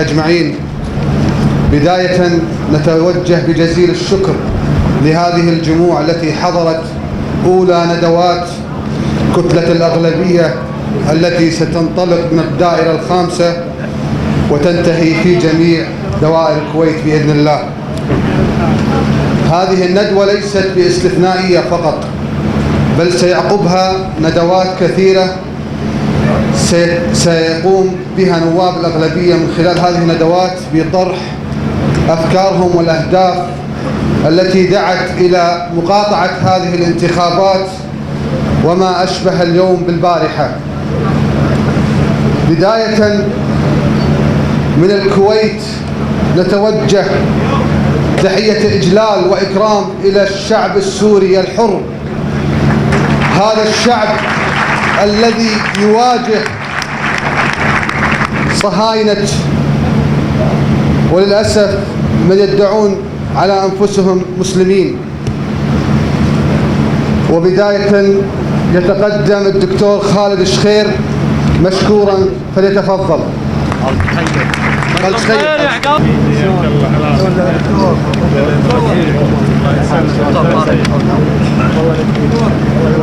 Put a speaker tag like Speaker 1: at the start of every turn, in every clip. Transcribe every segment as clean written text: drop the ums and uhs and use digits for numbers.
Speaker 1: وصحبه أجمعين. بداية نتوجه بجزيل الشكر لهذه الجموع التي حضرت أولى ندوات كتلة الأغلبية التي ستنطلق من الدائرة الخامسة وتنتهي في جميع دوائر الكويت بإذن الله. هذه الندوة ليست باستثنائية فقط، بل سيعقبها ندوات كثيرة سيقوم بها نواب الأغلبية من خلال هذه الندوات بطرح أفكارهم والأهداف التي دعت إلى مقاطعة هذه الانتخابات وما أشبه اليوم بالبارحة. بداية من الكويت نتوجه تحية إجلال وإكرام إلى الشعب السوري الحر، هذا الشعب الذي يواجه صهاينة وللأسف من يدعون على أنفسهم مسلمين. وبداية يتقدم الدكتور خالد الشخير مشكورا، فليتفضل.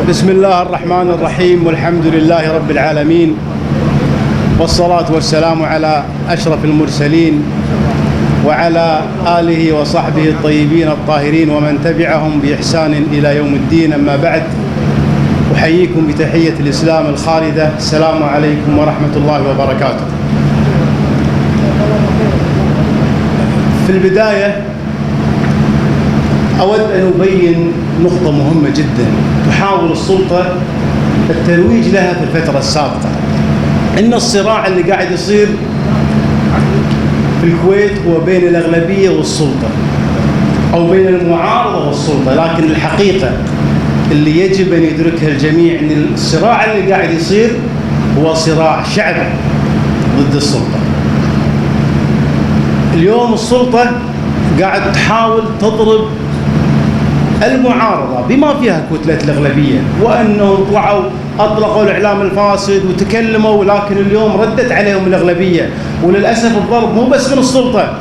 Speaker 2: بسم الله الرحمن الرحيم، والحمد لله رب العالمين، والصلاة والسلام على أشرف المرسلين وعلى آله وصحبه الطيبين الطاهرين ومن تبعهم بإحسان إلى يوم الدين. أما بعد، أحييكم بتحية الإسلام الخالدة، السلام عليكم ورحمة الله وبركاته. في البداية أود أن أبين نقطة مهمة جدا تحاول السلطة الترويج لها في الفترة السابقة، إن الصراع اللي قاعد يصير في الكويت هو بين الأغلبية والسلطة أو بين المعارضة والسلطة، لكن الحقيقة اللي يجب أن يدركها الجميع أن الصراع اللي قاعد يصير هو صراع شعب ضد السلطة. اليوم السلطة قاعد تحاول تضرب المعارضة بما فيها كتلة الأغلبية، وأنهم أطلقوا الإعلام الفاسد وتكلموا، لكن اليوم ردت عليهم الأغلبية. وللأسف الضرب مو بس من السلطة،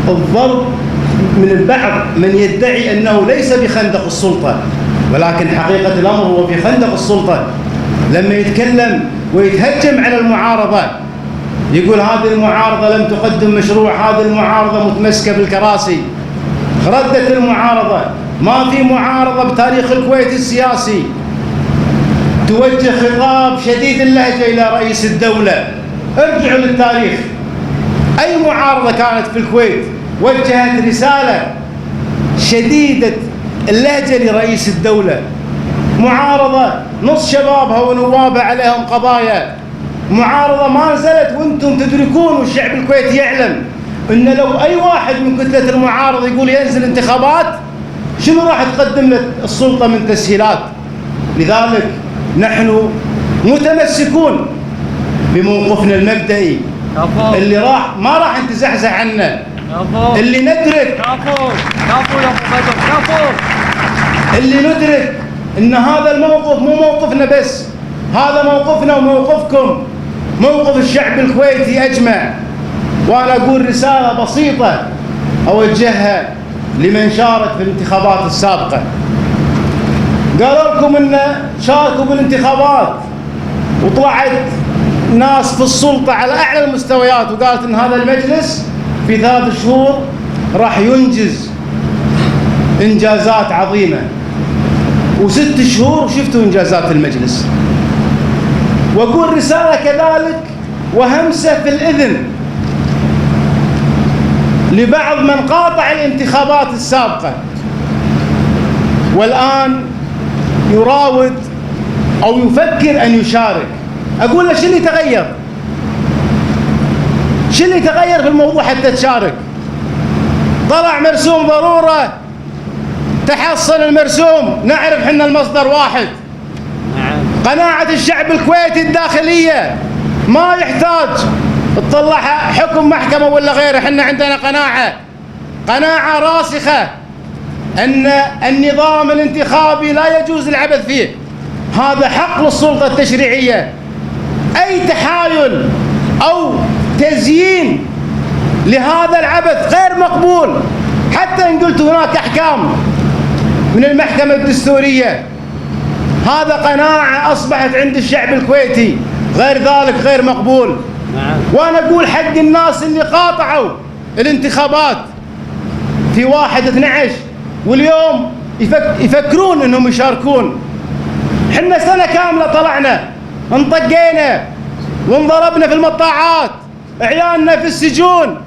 Speaker 2: الضرب من البعض من يدعي أنه ليس بخندق السلطة، ولكن حقيقة الأمر هو في خندق السلطة. لما يتكلم ويتهجم على المعارضة، يقول هذه المعارضة لم تقدم مشروع، هذه المعارضة متمسكة بالكراسي. ردت المعارضة، ما في معارضة بتاريخ الكويت السياسي توجه خطاب شديد اللهجة إلى رئيس الدولة. ارجعوا للتاريخ، أي معارضة كانت في الكويت وجهت رسالة شديدة اللهجة لرئيس الدولة؟ معارضة نص شبابها ونوابها عليهم قضايا، معارضة ما نزلت وانتم تدركون والشعب الكويتي يعلم ان لو اي واحد من كتلة المعارضة يقول ينزل انتخابات، شنو راح تقدم له السلطة من تسهيلات؟ لذلك نحن متمسكون بموقفنا المبدئي اللي ما راح نتزحزح عنه، اللي ندرك اللي ندرك ان هذا الموقف مو موقفنا بس، هذا موقفنا وموقفكم، موقف الشعب الكويتي أجمع. وأنا أقول رسالة بسيطة أوجهها لمن شارك في الانتخابات السابقة. قالوا لكم أن شاركوا بالانتخابات وطلعت ناس في السلطة على أعلى المستويات وقالت أن هذا المجلس في 3 شهور راح ينجز إنجازات عظيمة، و6 شهور وشفتوا إنجازات المجلس. وأقول رسالة كذلك وهمسة في الإذن لبعض من قاطع الانتخابات السابقة والآن يراود أو يفكر أن يشارك. أقول له شو اللي تغير؟ شو اللي تغير في الموضوع حتى تشارك؟ طلع مرسوم ضرورة، تحصل المرسوم، نعرف حنا المصدر واحد. قناعة الشعب الكويتي الداخلية ما يحتاج تطلع حكم محكمة ولا غيره، حنا عندنا قناعة راسخة أن النظام الانتخابي لا يجوز العبث فيه، هذا حق للسلطة التشريعية. أي تحايل أو تزيين لهذا العبث غير مقبول. حتى إن قلت هناك أحكام من المحكمة الدستورية، هذا قناعة أصبحت عند الشعب الكويتي، غير ذلك غير مقبول. وأنا أقول حق الناس اللي قاطعوا الانتخابات في 1/12 واليوم يفكرون أنهم يشاركون. حنا سنة كاملة طلعنا انطقينا وانضربنا في المطاعات، عيالنا في السجون.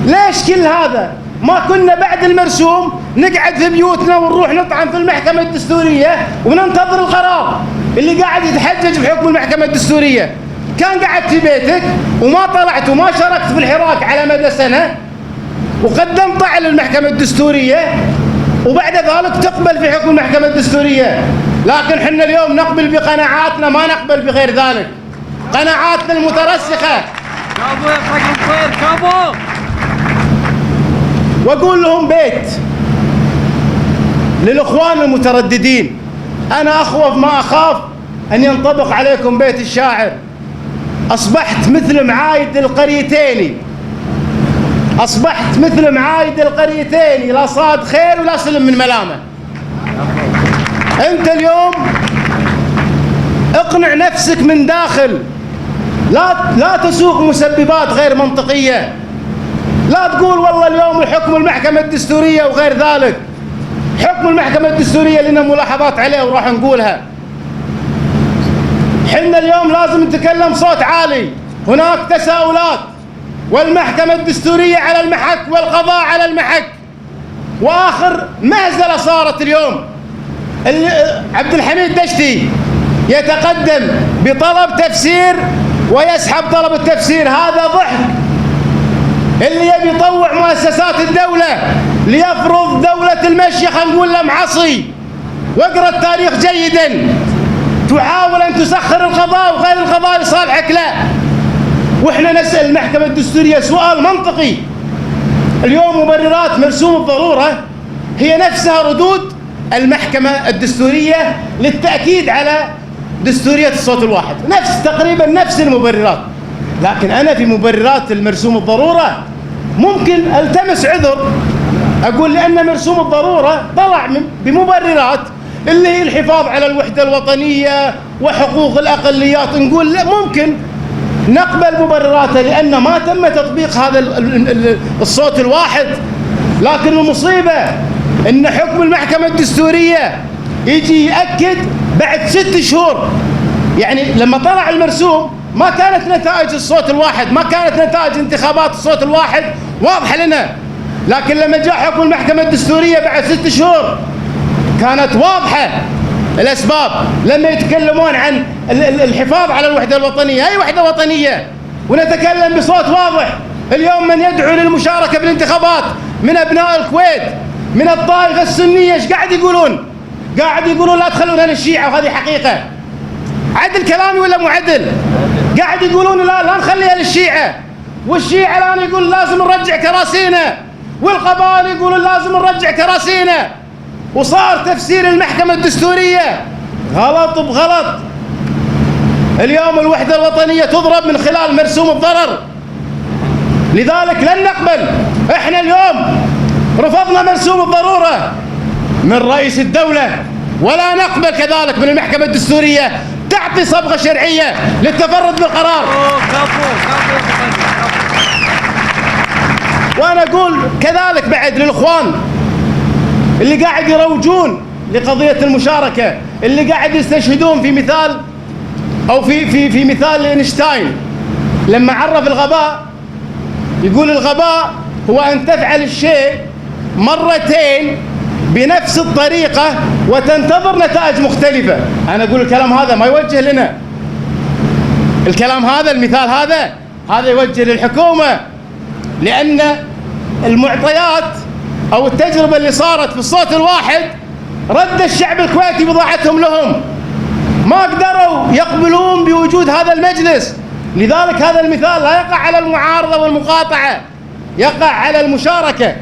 Speaker 2: ليش كل هذا؟ ما كنا بعد المرسوم نقعد في بيوتنا ونروح نطعن في المحكمة الدستورية وننتظر القرار. اللي قاعد يتحجج بحكم المحكمة الدستورية كان قاعد في بيتك وما طلعت وما شاركت في الحراك على مدى سنة وقدم طعن للمحكمة الدستورية، وبعد ذلك تقبل في حكم المحكمة الدستورية. لكن حنا اليوم نقبل بقناعاتنا، ما نقبل بغير ذلك، قناعاتنا المترسخة.
Speaker 3: كابو يا حق الخير كابو.
Speaker 2: واقول لهم بيت للاخوان المترددين، انا اخوف ما اخاف ان ينطبق عليكم بيت الشاعر: اصبحت مثل معايد القريتين، اصبحت مثل معايد القريتين، لا صاد خير ولا سلم من ملامه. انت اليوم اقنع نفسك من داخل، لا تسوق مسببات غير منطقية. لا تقول والله اليوم الحكم المحكمة الدستورية وغير ذلك. حكم المحكمة الدستورية لنا ملاحظات عليه وراح نقولها. حنا اليوم لازم نتكلم صوت عالي. هناك تساؤلات، والمحكمة الدستورية على المحك والقضاء على المحك. وآخر مهزلة صارت اليوم، عبد الحميد دشتي يتقدم بطلب تفسير ويسحب طلب التفسير. هذا ضحك. اللي يبي يطوع مؤسسات الدولة ليفرض دولة المشي خلينا نقول له معصي. واقرأ التاريخ جيدا. تحاول أن تسخر القضاء وغير القضاء لصالحك، لا. وإحنا نسأل المحكمة الدستورية سؤال منطقي. اليوم مبررات مرسوم الضرورة هي نفسها ردود المحكمة الدستورية للتأكيد على دستورية الصوت الواحد، تقريبا نفس المبررات. لكن أنا في مبررات المرسوم الضرورة ممكن ألتمس عذر، أقول لأن مرسوم الضرورة طلع بمبررات اللي هي الحفاظ على الوحدة الوطنية وحقوق الأقليات. نقول لا، ممكن نقبل مبرراته لأن ما تم تطبيق هذا الصوت الواحد. لكن المصيبة إن حكم المحكمة الدستورية يجي يأكد بعد 6 شهور. يعني لما طلع المرسوم ما كانت نتائج الصوت الواحد، ما كانت نتائج انتخابات الصوت الواحد واضحة لنا. لكن لما جاء حكم المحكمة الدستورية بعد 6 شهور كانت واضحة الأسباب. لما يتكلمون عن الحفاظ على الوحدة الوطنية، أي وحدة وطنية؟ ونتكلم بصوت واضح. اليوم من يدعو للمشاركة في الانتخابات من أبناء الكويت من الطائفة السنية ايش قاعد يقولون؟ قاعد يقولون لا تخلونا للشيعة، وهذه حقيقة. عدل كلامي ولا مو عدل؟ قاعد يقولون لا نخليها للشيعة، والشيعة الآن يقول لازم نرجع كراسينا، والقبائل يقولون لازم نرجع كراسينا. وصار تفسير المحكمة الدستورية غلط بغلط. اليوم الوحدة الوطنية تضرب من خلال مرسوم الضرر، لذلك لن نقبل. احنا اليوم رفضنا مرسوم الضرورة من رئيس الدولة، ولا نقبل كذلك من المحكمة الدستورية تعطي صبغة شرعية للتفرد بالقرار. وأنا أقول كذلك بعد للإخوان اللي قاعد يروجون لقضية المشاركة، اللي قاعد يستشهدون في مثال أو في مثال اينشتاين لما عرف الغباء. يقول الغباء هو أن تفعل الشيء مرتين بنفس الطريقة وتنتظر نتائج مختلفة. أنا أقول الكلام هذا ما يوجه لنا، الكلام هذا المثال هذا يوجه للحكومة، لأن المعطيات أو التجربة اللي صارت في الصوت الواحد رد الشعب الكويتي بضاعتهم لهم، ما قدروا يقبلون بوجود هذا المجلس. لذلك هذا المثال لا يقع على المعارضة والمقاطعة، يقع على المشاركة.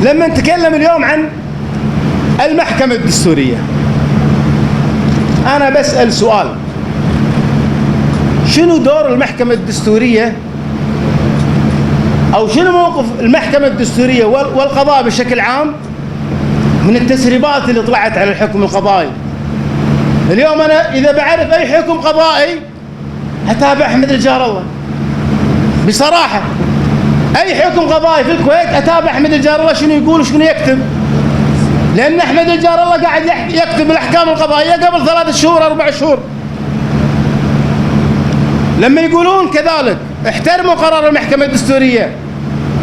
Speaker 2: لما نتكلم اليوم عن المحكمة الدستورية، أنا بسأل سؤال: شنو دور المحكمة الدستورية أو شنو موقف المحكمة الدستورية والقضاء بشكل عام من التسريبات اللي طلعت على الحكم القضائي. اليوم أنا إذا بعرف أي حكم قضائي أتابع أحمد الجار الله بصراحة. أي حكم قضائي في الكويت أتابع أحمد الجار الله شنو يقول وشنو يكتب، لأن أحمد الجار الله قاعد يكتب الأحكام القضائية قبل 3 شهور 4 شهور. لما يقولون كذلك احترموا قرار المحكمة الدستورية.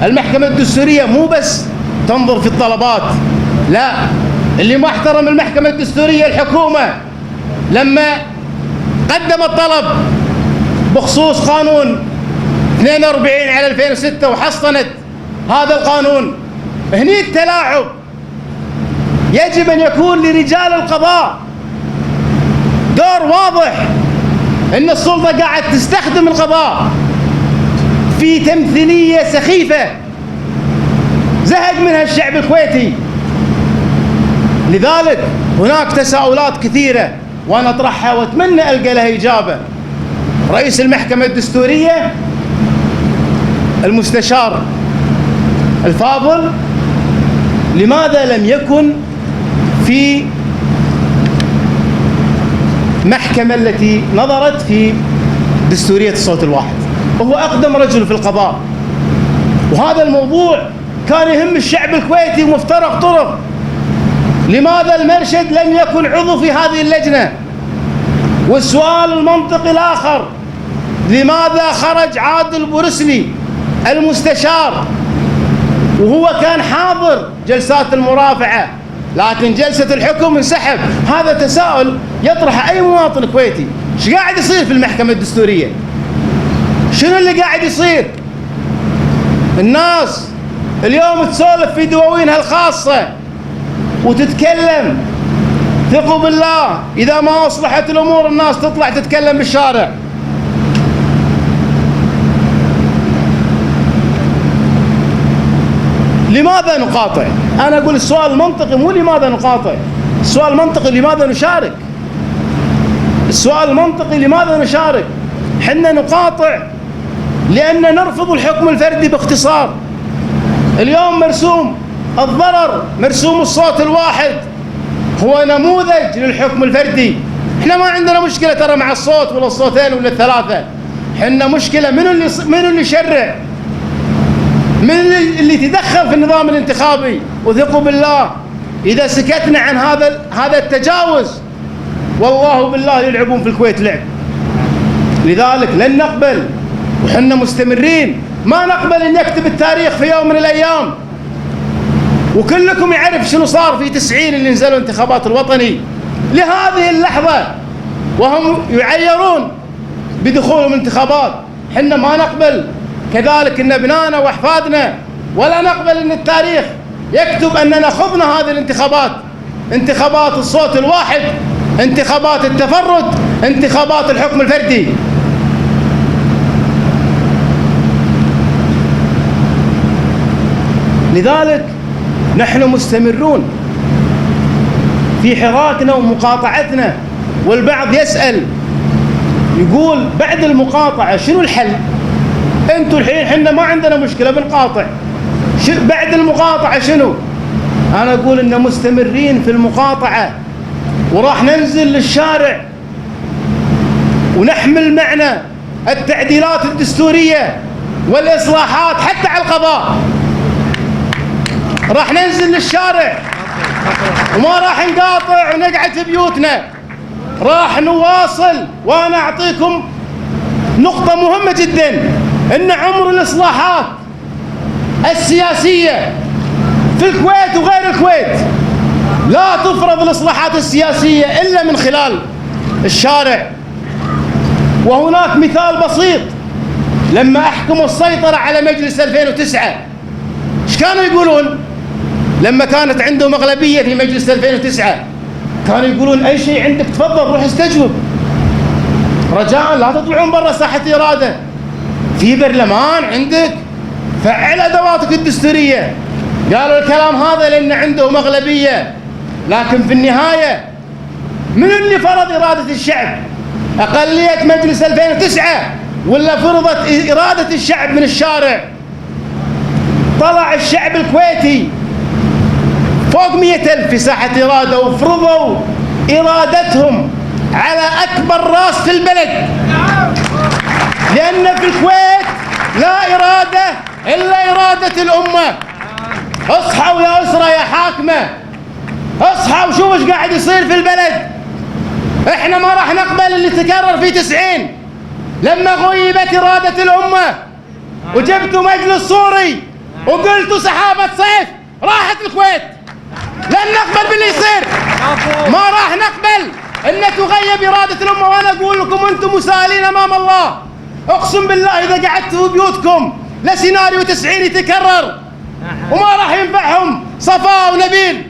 Speaker 2: المحكمة الدستورية مو بس تنظر في الطلبات، لا، اللي ما احترم المحكمة الدستورية الحكومة لما قدمت طلب بخصوص قانون 42 على 2006 وحصنت هذا القانون. هني التلاعب. يجب أن يكون لرجال القضاء دور واضح، إن السلطة قاعد تستخدم القضاء في تمثيلية سخيفة زهق منها الشعب الكويتي. لذلك هناك تساؤلات كثيرة وأنا أطرحها وأتمنى ألقى لها إجابة. رئيس المحكمة الدستورية المستشار الفاضل لماذا لم يكن في محكمة التي نظرت في دستورية الصوت الواحد؟ وهو أقدم رجل في القضاء، وهذا الموضوع كان يهم الشعب الكويتي ومفترق طرق. لماذا المرشد لم يكن عضو في هذه اللجنة؟ والسؤال المنطقي الآخر، لماذا خرج عادل بورسلي المستشار وهو كان حاضر جلسات المرافعة لكن جلسة الحكم انسحب؟ هذا تساؤل يطرح أي مواطن كويتي. ايش قاعد يصير في المحكمة الدستورية؟ شنو اللي قاعد يصير؟ الناس اليوم تسولف في دواوينها الخاصة وتتكلم، ثقوا بالله إذا ما أصلحت الأمور الناس تطلع تتكلم بالشارع. لماذا نقاطع؟ أنا أقول السؤال المنطقي مو لماذا نقاطع، السؤال المنطقي لماذا نشارك. السؤال المنطقي لماذا نشارك؟ حنا نقاطع لأن نرفض الحكم الفردي باختصار. اليوم مرسوم الضرر، مرسوم الصوت الواحد هو نموذج للحكم الفردي. احنا ما عندنا مشكلة ترى مع الصوت ولا الصوتين ولا الثلاثة، حنا مشكلة منو اللي يشرع، من اللي تدخل في النظام الانتخابي. وثقوا بالله إذا سكتنا عن هذا التجاوز والله بالله يلعبون في الكويت لعب. لذلك لن نقبل، وحنا مستمرين ما نقبل أن يكتب التاريخ في يوم من الأيام وكلكم يعرف شنو صار في 90 اللي نزلوا انتخابات الوطني لهذه اللحظة وهم يعيرون بدخولهم انتخابات. حنا ما نقبل كذلك أن ابنائنا وأحفادنا، ولا نقبل أن التاريخ يكتب أننا خضنا هذه الانتخابات، انتخابات الصوت الواحد، انتخابات التفرد، انتخابات الحكم الفردي. لذلك نحن مستمرون في حراكنا ومقاطعتنا. والبعض يسأل يقول بعد المقاطعة شنو الحل؟ انتوا الحين حنا ما عندنا مشكلة بنقاطع، بعد المقاطعة شنو؟ أنا أقول إن مستمرين في المقاطعة وراح ننزل للشارع ونحمل معنا التعديلات الدستورية والإصلاحات حتى على القضاء. راح ننزل للشارع وما راح نقاطع ونقعد في بيوتنا، راح نواصل. وأنا أعطيكم نقطة مهمة جدا، إن عمر الإصلاحات السياسية في الكويت وغير الكويت لا تفرض الإصلاحات السياسية إلا من خلال الشارع. وهناك مثال بسيط، لما أحكموا السيطرة على مجلس 2009 إيش كانوا يقولون؟ لما كانت عندهم أغلبية في مجلس 2009 كانوا يقولون أي شيء عندك تفضل روح استجوب، رجاء لا تطلعون برا ساحة إرادة، في برلمان عندك فعل أدواتك الدستورية. قالوا الكلام هذا لأن عندهم أغلبية، لكن في النهاية من اللي فرض إرادة الشعب؟ أقلية مجلس 2009 ولا فرضت إرادة الشعب من الشارع. طلع الشعب الكويتي فوق 100,000 في ساحة إرادة، وفرضوا إرادتهم على أكبر راس في البلد، لأن في الكويت لا إرادة إلا إرادة الأمة. اصحوا يا أسرة يا حاكمة، اصحوا وشوفوا ايش قاعد يصير في البلد. احنا ما راح نقبل اللي تكرر في 90 لما غيبت إرادة الأمة وجبتوا مجلس صوري وقلتوا سحابة صيف راحت الكويت. لن نقبل باللي يصير، ما راح نقبل ان تغيب إرادة الأمة. وانا اقول لكم انتم مسائلين امام الله، اقسم بالله اذا قعدتوا في بيوتكم لسيناريو 90 يتكرر وما راح ينفعهم صفاء ونبيل.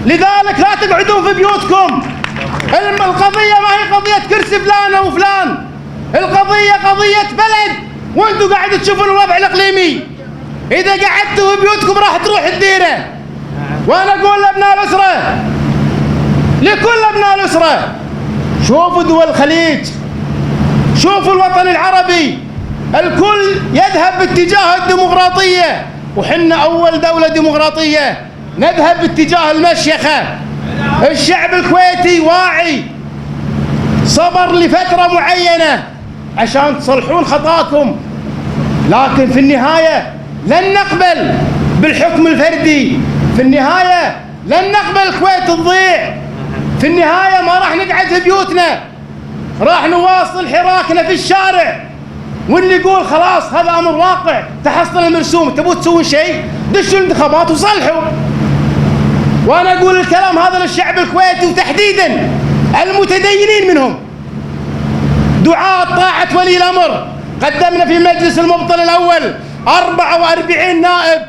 Speaker 2: لذلك لا تقعدون في بيوتكم. القضية ما هي قضية كرسي فلان او فلان، القضية قضية بلد، وانتم قاعد تشوفون الوضع الاقليمي. اذا قعدتوا في بيوتكم راح تروح الديرة. وانا اقول لابناء الاسرة، لكل ابناء الاسرة، شوفوا دول الخليج، شوفوا الوطن العربي، الكل يذهب باتجاه الديمقراطية، وحنا اول دولة ديمقراطية نذهب باتجاه المشيخة. الشعب الكويتي واعي، صبر لفترة معينة عشان تصلحون خطاكم، لكن في النهاية لن نقبل بالحكم الفردي، في النهاية لن نقبل الكويت تضيع، في النهاية ما راح نقعد في بيوتنا، راح نواصل حراكنا في الشارع. واللي يقول خلاص هذا أمر واقع تحصل المرسوم، تبوا تسوون شيء دشوا الانتخابات وصلحوا. وأنا أقول الكلام هذا للشعب الكويتي وتحديدا المتدينين منهم، دعاة طاعة ولي الأمر. قدمنا في مجلس المبطل الأول 44 نائب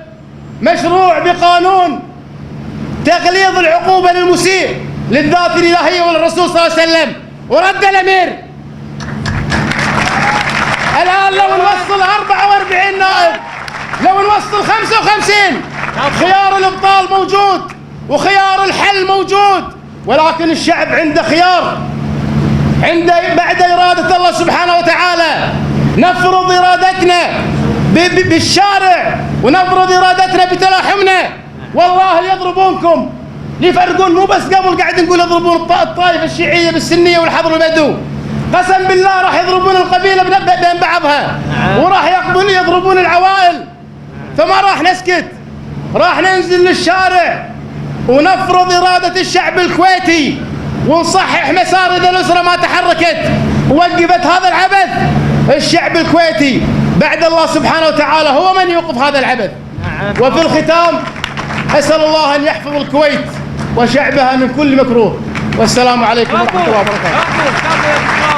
Speaker 2: مشروع بقانون تغليظ العقوبة للمسيء للذات الإلهية وللرسول صلى الله عليه وسلم، ورد الأمير. الآن لو نوصل 44 نائب، لو نوصل 55، خيار الإبطال موجود وخيار الحل موجود، ولكن الشعب عنده خيار، عنده بعد إرادة الله سبحانه وتعالى نفرض إرادتنا بالشارع ونفرض إرادتنا بتلاحمنا. والله يضربونكم، يفرقون، مو بس قبل قاعد نقول يضربون الطائفة الشيعية بالسنية والحضر البدو، قسم بالله راح يضربون القبيلة بين بعضها، وراح يضربون العوائل. فما راح نسكت، راح ننزل للشارع ونفرض إرادة الشعب الكويتي ونصحح مسار إذا الأسرة ما تحركت ووقفت هذا العبث. الشعب الكويتي بعد الله سبحانه وتعالى هو من يوقف هذا العبث. وفي الختام أسأل الله أن يحفظ الكويت وشعبها من كل مكروه، والسلام عليكم ورحمة الله وبركاته.